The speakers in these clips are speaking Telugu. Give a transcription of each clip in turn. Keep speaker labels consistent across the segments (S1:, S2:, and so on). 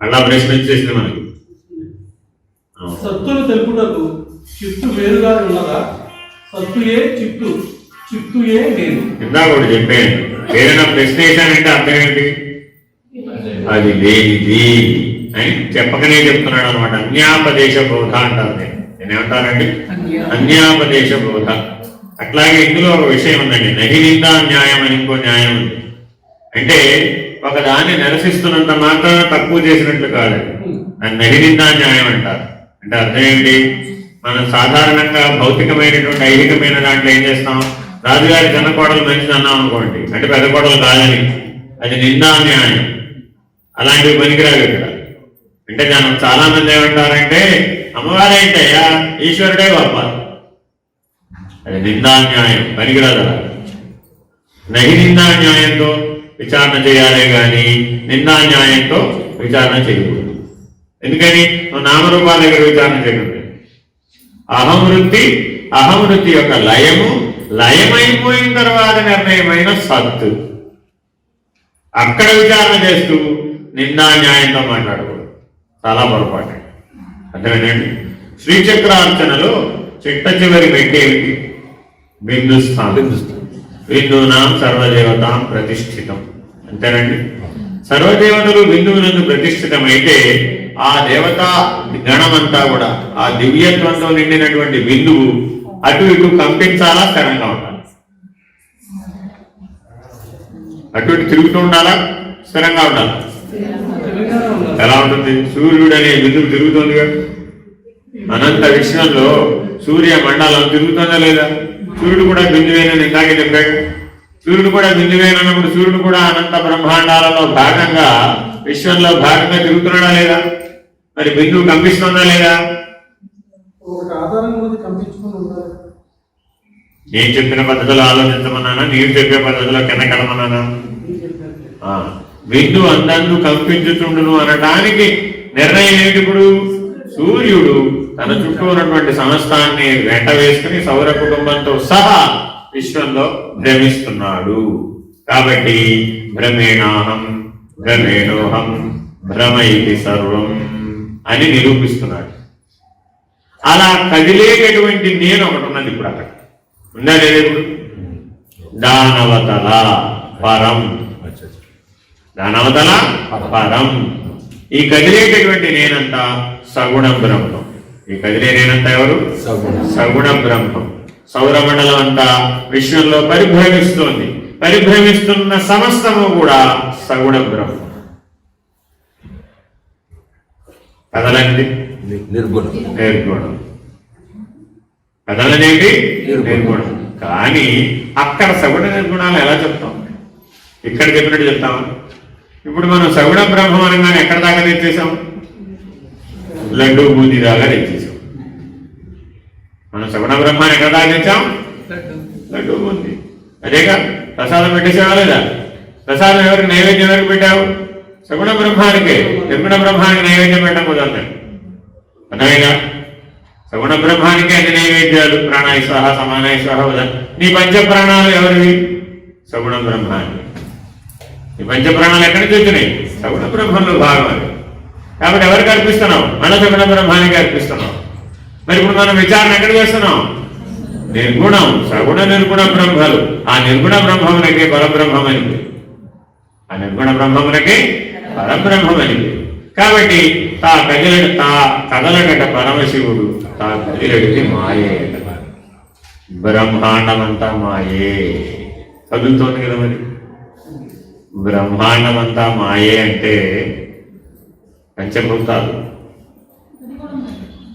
S1: అలా ప్రశ్న చేసింది మనకి.
S2: సత్తులు తెలుపుటకు చిత్తు వేరుగా ఉన్నదా? సత్తుయే చిత్తు, చిత్తుయే నేను.
S1: ఇందా కూడా చెప్పాను. ఏదైనా ప్రశ్న వేసానంటే అర్థం ఏంటి? అది లేనిది అని చెప్పకనే చెప్తున్నాడు అనమాట. అన్యాపదేశ బోధ అంటారు. నేనేమంటానండి? అన్యాపదేశ బోధ. అట్లాగే ఇందులో ఒక విషయం ఉందండి. నహినిందా న్యాయం అని ఇంకో న్యాయం ఉంది. అంటే ఒక దాన్ని నిరసిస్తున్నంత మాత్రాన తక్కువ చేసినట్లు కాదు. దాన్ని నహినిందా న్యాయం అంటారు. అంటే అర్థం ఏంటి? మనం సాధారణంగా భౌతికమైనటువంటి ఐహికమైన దాంట్లో ఏం చేస్తాం? రాజుగారి చిన్న కోడలు మంచిది అన్నాం అనుకోండి, అంటే పెద్ద కోడలు కాదని, అది నిందా న్యాయం. అలాంటివి పనికిరావు ఇక్కడ. అంటే జనం చాలా మంది ఏమంటారంటే అమ్మవారేంటయ్యా ఈశ్వరుడే గొప్ప, అది నిందా న్యాయం, పనికిరాదు. అలా నహి నిందా న్యాయంతో విచారణ చేయాలే గాని నిందా న్యాయంతో విచారణ చేయకూడదు. ఎందుకని? నామరూపాల దగ్గర విచారణ చేయకూడదు. అహంవృత్తి యొక్క లయమైపోయిన తర్వాత నిర్ణయమైన సత్తు, అక్కడ విచారణ చేస్తూ నిందా న్యాయంతో మాట్లాడకూడదు. చాలా పొరపాటు. అర్థమేనండి? శ్రీచక్రార్చనలో చిట్ట చివరి పెట్టేవి బిందుస్థానం. బిందువునాం సర్వదేవతాం ప్రతిష్ఠితం. అంతేనండి? సర్వదేవతలు బిందువునందు ప్రతిష్ఠితమైతే ఆ దేవతా గణమంతా కూడా ఆ దివ్యత్వంతో నిండినటువంటి బిందువు అటు ఇటు కంపించాలా, స్థిరంగా ఉండాలి? అటు ఇటు తిరుగుతూ ఉండాలా, స్థిరంగా ఉండాలి? ఎలా ఉంటుంది? సూర్యుడు అనే బిందువు తిరుగుతుందిగా. అనంత విశ్వంలో సూర్య మండలం తిరుగుతుందా లేదా? సూర్యుడు కూడా బిందువేనని ఇందాకే చెప్పాడు. సూర్యుడు కూడా బిందువేనన్నప్పుడు సూర్యుడు కూడా అనంత బ్రహ్మాండాలలో భాగంగా, విశ్వంలో భాగంగా తిరుగుతున్నాడా లేదా? మరి బిందువు కంపిస్తుందా లేదా? నేను చెప్పిన పద్ధతిలో ఆలోచించమన్నానా? నీరు చెప్పే పద్ధతిలో కింద కలమన్నానా? బిందువు అందందు కంపించుతుండును అనడానికి నిర్ణయం ఏంటి? ఇప్పుడు సూర్యుడు తన చుట్టూ ఉన్నటువంటి సమస్తాన్ని వెంట వేసుకుని సౌర కుటుంబంతో సహా విశ్వంలో భ్రమిస్తున్నాడు. కాబట్టి భ్రమేణాహం భ్రమేణోహం భ్రమ ఇది సర్వం అని నిరూపిస్తున్నాడు. అలా కదిలేటటువంటి నేను ఒకటి ఉన్నది. ఇప్పుడు అక్కడ ఉందా లేదు? ఇప్పుడు దానవతల పరం, దానవతల పరం. ఈ కదిలేటటువంటి నేనంతా సగుణ బ్రహ్మం. ఈ కదిలే నేనంతా ఎవరు? సగుణ బ్రహ్మం. సౌరమండలం అంతా విశ్వంలో పరిభ్రమిస్తోంది. పరిభ్రమిస్తున్న సమస్తము కూడా సగుణ బ్రహ్మం. కదలండి నిర్గుణం. కదలనేది నిర్గుణం. కానీ అక్కడ సగుణ నిర్గుణాలు ఎలా చెప్తాం? ఇక్కడ చెప్పినట్టు చెప్తామా? ఇప్పుడు మనం సగుణ బ్రహ్మం అనగానే ఎక్కడ దాకా తెచ్చేసాం? లడ్డూ బూందీ దాకా తెచ్చేసాం. మనం సగుణ బ్రహ్మాన్ని ఎక్కడ దాకా తెచ్చాం? లడ్డూ బూందీ. అదేగా ప్రసాదం పెట్టేసావా లేదా? ప్రసాదం ఎవరికి నైవేద్యం ఎవరికి పెట్టావు? సగుణ బ్రహ్మానికే. నిర్గుణ బ్రహ్మానికి నైవేద్యం పెట్టడం కుదరదు. అర్థమేగా? సగుణ బ్రహ్మానికే అన్ని నైవేద్యాలు. ప్రాణాయ స్వాహ, సమానాయ స్వాహ వద. నీ పంచప్రాణాలు ఎవరివి? సగుణ బ్రహ్మానికి. ఈ పంచప్రాణాలు ఎక్కడి నుంచి వచ్చినాయి? సగుణ బ్రహ్మంలో భాగం అది. కాబట్టి ఎవరికి అర్పిస్తున్నావు? మన సగుణ బ్రహ్మానికి అర్పిస్తున్నాం. మరి ఇప్పుడు మనం విచారణ ఎక్కడ చేస్తున్నాం? నిర్గుణం, సగుణ నిర్గుణ బ్రహ్మలు. ఆ నిర్గుణ బ్రహ్మమునకే పరబ్రహ్మమని, ఆ నిర్గుణ బ్రహ్మమునకే పరబ్రహ్మమని. కాబట్టి తా కదలగట పరమశివుడు, తా కదిలడికి మాయే. బ్రహ్మాండమంతా మాయే. కదులుతోంది కదా మరి. బ్రహ్మాండమంతా మాయే అంటే పంచభూతాలు,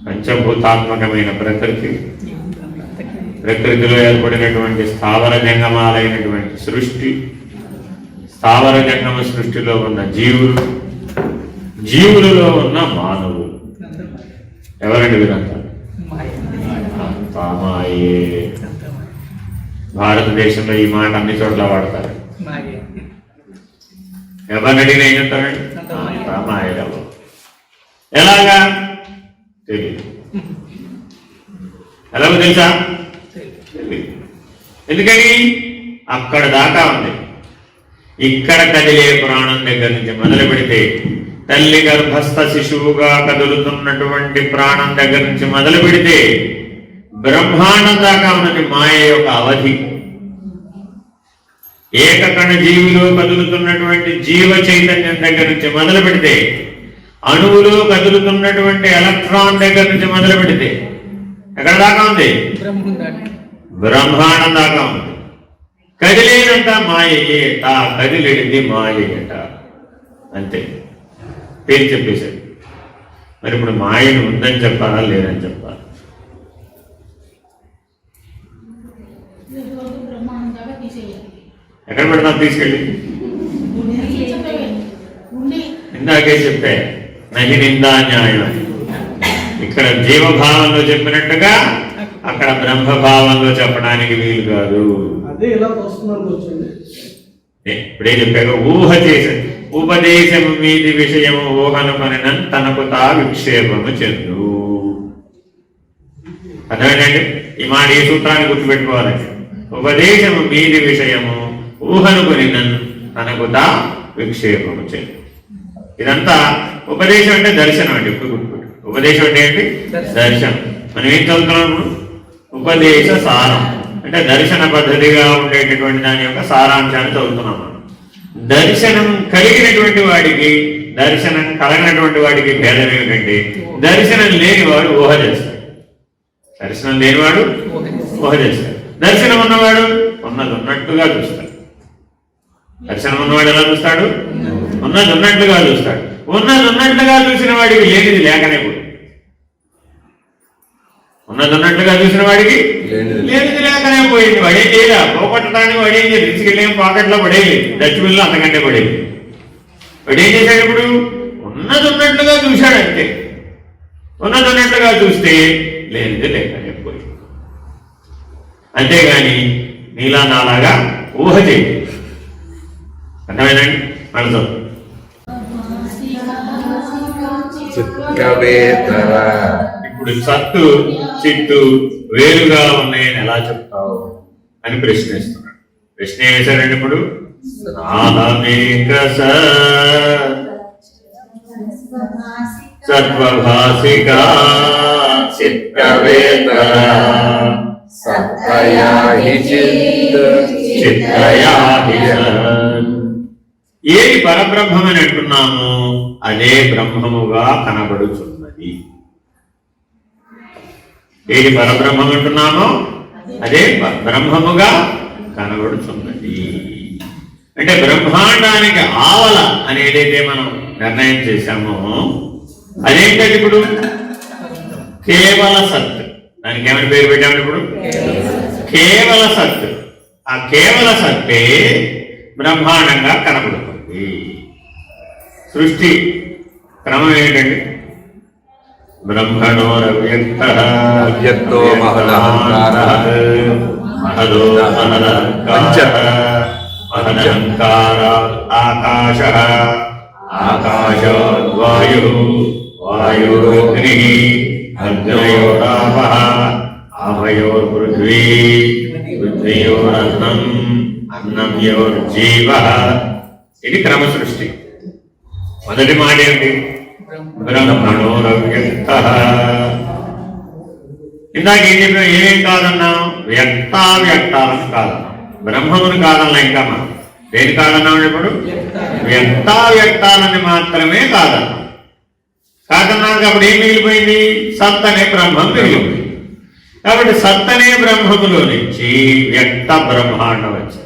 S1: పంచభూతాత్మకమైన ప్రకృతిలో ఏర్పడినటువంటి స్థావర జంగమాలైనటువంటి సృష్టి, స్థావర జంగమ సృష్టిలో ఉన్న జీవులలో ఉన్న మానవులు ఎవరండి? వీరంతా అంతా మాయే. భారతదేశంలో ఈ మాట అన్ని చోట్ల వాడతారు. ఎవరిని అడిగినా ఏం చెప్తారండి? అంతా మాయలో. ఎలాగా? తెలియదు. ఎలాగో తెలుసా? తెలియదు. ఎందుకని? అక్కడ దాకా ఉంది. ఇక్కడ కదిలే ప్రాణం దగ్గర నుంచి మొదలు పెడితే, తల్లి గర్భస్థ శిశువుగా కదులుతున్నటువంటి ప్రాణం దగ్గర నుంచి మొదలు పెడితే బ్రహ్మాండం దాకా ఉన్నది మాయ యొక్క అవధి. ఏకకణ జీవిలో కదులుతున్నటువంటి జీవ చైతన్యం దగ్గర నుంచి మొదలు పెడితే, అణువులో కదులుతున్నటువంటి ఎలక్ట్రాన్ దగ్గర నుంచి మొదలు పెడితే ఎక్కడ దాకా ఉంది? బ్రహ్మాండం దాకా ఉంది. కదిలేదంతా మాయయేట, కదిలేది మాయట, అంతే. పేరు చెప్పేశారు. మరి ఇప్పుడు మాయను ఉందని చెప్పాలా లేదని చెప్పాలా? ఎక్కడ పెడతాం తీసుకెళ్ళి? ఇందాకే చెప్పే నహి నిందా న్యాయం అని. ఇక్కడ జీవభావంలో చెప్పినట్టుగా అక్కడ బ్రహ్మభావంలో చెప్పడానికి వీలు కాదు. ఇప్పుడే చెప్పాక ఊహ చేశాడు. ఉపదేశము మీది విషయము ఊహను పనినన్ తనకు తా విక్షేపము చెందు. అర్థమేంటండి? ఈ మాట ఈ సూత్రాన్ని గుర్తుపెట్టుకోవాలండి. ఉపదేశము మీది విషయము ఊహను కొనినన్ తనకు తా విక్షేపము చెందు. ఇదంతా ఉపదేశం అంటే దర్శనం అండి. ఎప్పుడు గుర్తుపెట్టు. ఉపదేశం అంటే ఏంటి? దర్శనం. మనం ఏం చదువుతున్నాము? ఉపదేశ సారం అంటే దర్శన పద్ధతిగా ఉండేటటువంటి దాని యొక్క సారాంశాన్ని చదువుతున్నాం. దర్శనం కలిగినటువంటి వాడికి, దర్శనం కలగినటువంటి వాడికి భేదం ఏమిటంటే, దర్శనం లేనివాడు ఊహ చేస్తాడు. దర్శనం లేనివాడు ఊహ చేస్తాడు. దర్శనం ఉన్నవాడు ఉన్నది ఉన్నట్టుగా చూస్తాడు. దర్శనం ఉన్నవాడు ఎలా చూస్తాడు? ఉన్నది ఉన్నట్లుగా చూస్తాడు. ఉన్నది ఉన్నట్లుగా చూసిన వాడికి లేనిది లేకనే పోయి, ఉన్నది ఉన్నట్లుగా చూసిన వాడికి లేనిది లేకనే పోయింది. వాడు ఏం చేయలే, పోగొట్టడానికి వాడు ఏం చేయలేదు. తీసుకెళ్ళేం పాకెట్లో పడేయలేదు, డస్ట్బిన్లో అంతకంటే పడేది. వాడు ఏం చేశాడు? ఇప్పుడు ఉన్నది ఉన్నట్లుగా చూశాడు అంతే. ఉన్నది ఉన్నట్లుగా చూస్తే లేనిది లేకనే పోయింది. అంతేగాని నీలా నాలాగా ఊహ చేయలేదు. అర్థమైందండి? మనతో ఇప్పుడు సత్తు చిత్తు వేరుగా ఉన్నాయని ఎలా చెప్తావు అని ప్రశ్నిస్తున్నాడు. ప్రశ్న ఏం వేశారండి? ఇప్పుడు సత్వభాసిక చిత్తవేతర ఏది పరబ్రహ్మమని అంటున్నామో అదే బ్రహ్మముగా కనబడుచున్నది. ఏది పరబ్రహ్మం అంటున్నామో అదే బ్రహ్మముగా కనబడుచున్నది. అంటే బ్రహ్మాండానికి ఆవల అని ఏదైతే మనం నిర్ణయం చేశామో అదేంటది? ఇప్పుడు కేవల సత్. దానికి ఏమని పేరు పెట్టాము? ఇప్పుడు కేవల సత్. ఆ కేవల సత్తే బ్రహ్మాండంగా కనబడుతుంది. సృష్టి క్రమం ఏంటండి? బ్రహ్మణోరవ్యక్తః
S3: అవ్యక్తో మహదహంకారః
S1: మహదో మహదహంకారః మహదహంకారాత్ ఆకాశః ఆకాశాద్ వాయుః వాయురగ్నిః అగ్నయోరాపః ఆపయోర్పృథ్వీ పృథ్వీయోరన్నం అన్నంయోర్జీవః. ఇది క్రమ సృష్టి. మొదటి మాట ఏంటి? బ్రహ్మణోరవ్యక్తః. ఇందాక ఏం చెప్పినా ఏమేం కాదన్నాం? వ్యక్తావ్యక్తాలను కాదన్నాం. బ్రహ్మమును కాదన్నా. ఇంకా మనం దేని కాదన్నాం? ఇప్పుడు వ్యక్తావ్యక్తాలని మాత్రమే కాదన్నాం. కాదన్నాక అప్పుడు ఏం మిగిలిపోయింది? సత్ అనే బ్రహ్మం మిగిలిపోయింది. కాబట్టి సత్ అనే బ్రహ్మములో నుంచి వ్యక్త బ్రహ్మాండం వచ్చింది.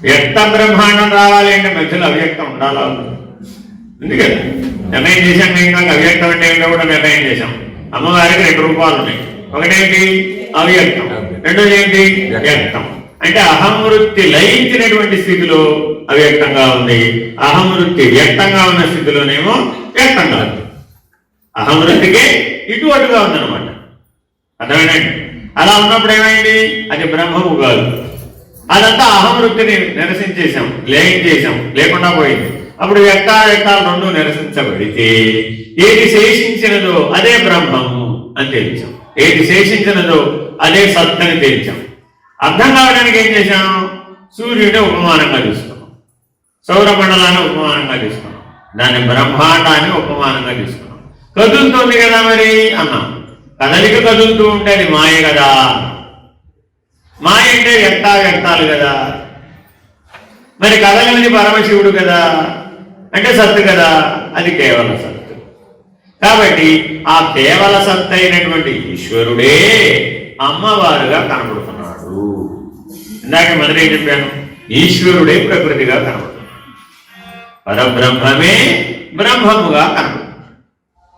S1: వ్యక్త బ్రహ్మాండం రావాలి అంటే మధ్యలో అవ్యక్తం ఉండాలా? ఉంది కదా. నిర్ణయం చేశాం. ఇంకా అవ్యక్తం అంటే ఏంటో కూడా నిర్ణయం చేశాం. అమ్మవారికి 2 రూపాలు ఉన్నాయి. ఒకటేంటి? అవ్యక్తం. రెండోది ఏంటి? వ్యక్తం. అంటే అహంవృత్తి లయించినటువంటి స్థితిలో అవ్యక్తంగా ఉంది. అహంవృత్తి వ్యక్తంగా ఉన్న స్థితిలోనేమో వ్యక్తంగా ఉంది. అహంవృత్తికి ఇటు అటుగా ఉందన్నమాట. అర్థమేనండి? అలా ఉన్నప్పుడు ఏమైంది? అది బ్రహ్మము కాదు. అదంతా అహంవృత్తిని నిరసించేశాం, లయించేశాం, లేకుండా పోయింది. అప్పుడు వ్యక్తావ్యక్తాలు రెండు నిరసించబడితే ఏది శేషించినదో అదే బ్రహ్మము అని తేల్చాం. ఏది శేషించినదో అదే సత్ అని తేల్చాం. అర్థం కావడానికి ఏం చేశాం? సూర్యుడిని ఉపమానంగా తీసుకున్నాం, సౌరమండలాన్ని ఉపమానంగా తీసుకున్నాం, దాన్ని బ్రహ్మాండాన్ని ఉపమానంగా తీసుకున్నాం. కదులుతోంది కదా మరి అన్నాం. కదలిక కదులుతూ ఉంటే అది మాయ కదా. మాయ అంటే వ్యక్తావ్యక్తాలు కదా. మరి కదలని పరమశివుడు కదా, అంటే సత్తు కదా, అది కేవల సత్తు. కాబట్టి ఆ కేవల సత్తు అయినటువంటి ఈశ్వరుడే అమ్మవారుగా కనబడుతున్నాడు. ఇందాక మొదట ఏం చెప్పాను? ఈశ్వరుడే ప్రకృతిగా కనబడుతున్నాడు, పరబ్రహ్మమే బ్రహ్మముగా కనబడుతున్నాడు,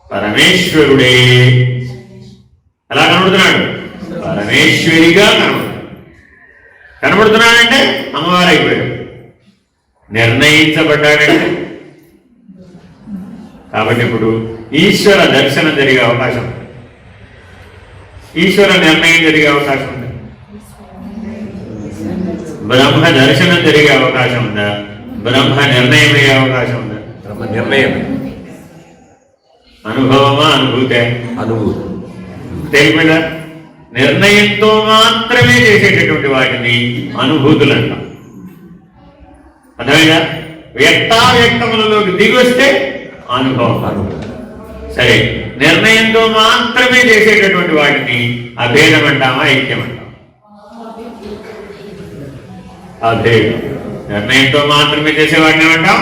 S1: పరమేశ్వరుడే ఎలా కనబడుతున్నాడు? పరమేశ్వరిగా కనబడుతున్నాడంటే అమ్మవారు అయిపోయాడు. నిర్ణయించబడ్డాడంటే కాబట్టి ఇప్పుడు ఈశ్వర దర్శనం జరిగే అవకాశం ఉంది, ఈశ్వర నిర్ణయం జరిగే అవకాశం ఉంది, బ్రహ్మ దర్శనం జరిగే అవకాశం ఉందా? బ్రహ్మ నిర్ణయం అయ్యే అవకాశం ఉందా?
S3: బ్రహ్మ నిర్ణయం.
S1: అనుభవమా అనుభూతే?
S3: అనుభూతి.
S1: తెలిపిన నిర్ణయంతో మాత్రమే చేసేటటువంటి వాటిని అనుభూతులు అంటాం. అర్థమైనా? వ్యక్తావ్యక్తములలోకి దిగి వస్తే అనుభవం. సరే, నిర్ణయంతో మాత్రమే చేసేటటువంటి వాటిని అభేదం అంటామా, ఐక్యం అంటాం? అభేదం. నిర్ణయంతో మాత్రమే చేసేవాడిని ఏమంటాం?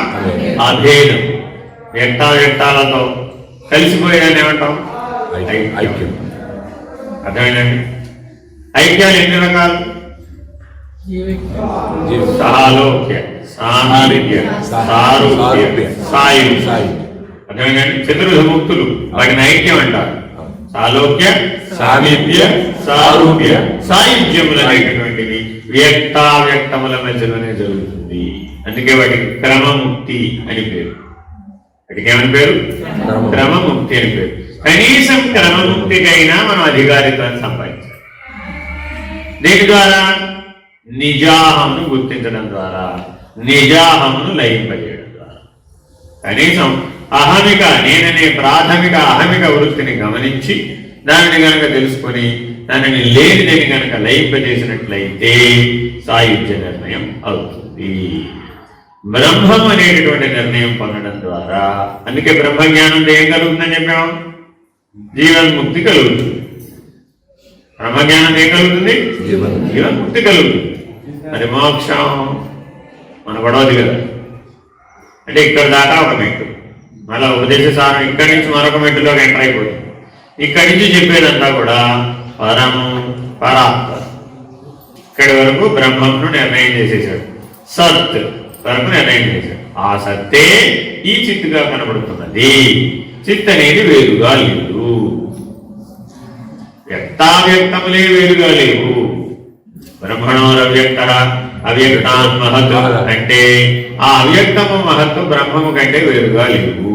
S1: అభేదం. వ్యక్తావ్యక్తాలతో కలిసిపోయేదాన్ని ఏమంటాం?
S3: ఐక్యం.
S1: అర్థమైందండి? ఐక్యాలు ఎన్ని రకాలు? సాలోక్య, సామీప్య, సారూప్య, సాయుజ్య. అర్థమైందండి? చతుర్విధ ముక్తులు, వాటిని ఐక్యం అంటారు. సాలోక్య, సామీప్య, సారూప్య, సాయుజ్యములు అనేటటువంటివి వ్యక్తావ్యక్తముల మధ్యలోనే జరుగుతుంది. అందుకే వాటికి క్రమముక్తి అని పేరు. వాటికి ఏమని పేరు? క్రమముక్తి అని పేరు. కనీసం క్రమముక్తికైనా మనం అధికారిత్వాన్ని సంపాదించాలి. దీని ద్వారా నిజాహమును గుర్తించడం ద్వారా, నిజాహమును లయింపజేయడం ద్వారా, కనీసం అహమిక నేననే ప్రాథమిక అహమిక వృత్తిని గమనించి దానిని గనక తెలుసుకొని దానిని లేనిదని గనక లయింపజేసినట్లయితే సాయుధ్య నిర్ణయం అవుతుంది. బ్రహ్మం అనేటటువంటి నిర్ణయం పొందడం ద్వారా, అందుకే బ్రహ్మజ్ఞానంతో ఏం కలుగుతుందని చెప్పాం? జీవన్ముక్తి కలుగుతుంది. బ్రహ్మజ్ఞానం ఏం కలుగుతుంది? జీవన్ముక్తి కలుగుతుంది. మరి మోక్షం మన గొడవది కదా. అంటే ఇక్కడ దాకా ఒక మెట్టు, మళ్ళీ ఉపదేశ సారం ఇక్కడి నుంచి మరొక మెట్టులోకి ఎంటర్ అయిపోతుంది. ఇక్కడి నుంచి చెప్పేదంతా కూడా పరము పరాత్మ. ఇక్కడి వరకు బ్రహ్మంను నిర్ణయం చేసేసాడు, సత్ వరకు నిర్ణయం చేశాడు. ఆ సత్తే ఈ చిత్తుగా కనబడుతున్నది. చిత్ అనేది వేరుగా లేదు, వ్యక్తావ్యక్తములే వేరుగా లేవు. బ్రహ్మణోరవ్యక్త అవ్యక్తాన్ మహత్ అంటే ఆ అవ్యక్తము మహత్తు బ్రహ్మము కంటే వేరుగా లేవు.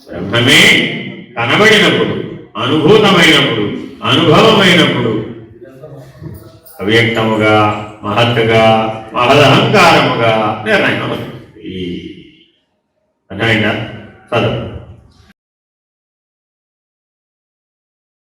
S1: బ్రహ్మమే కనబడినప్పుడు, అనుభూతమైనప్పుడు, అనుభవమైనప్పుడు అవ్యక్తముగా, మహత్తుగా, మహదహంకారముగా నిర్ణయం అవుతుంది. అర్థమైందా? చదువు.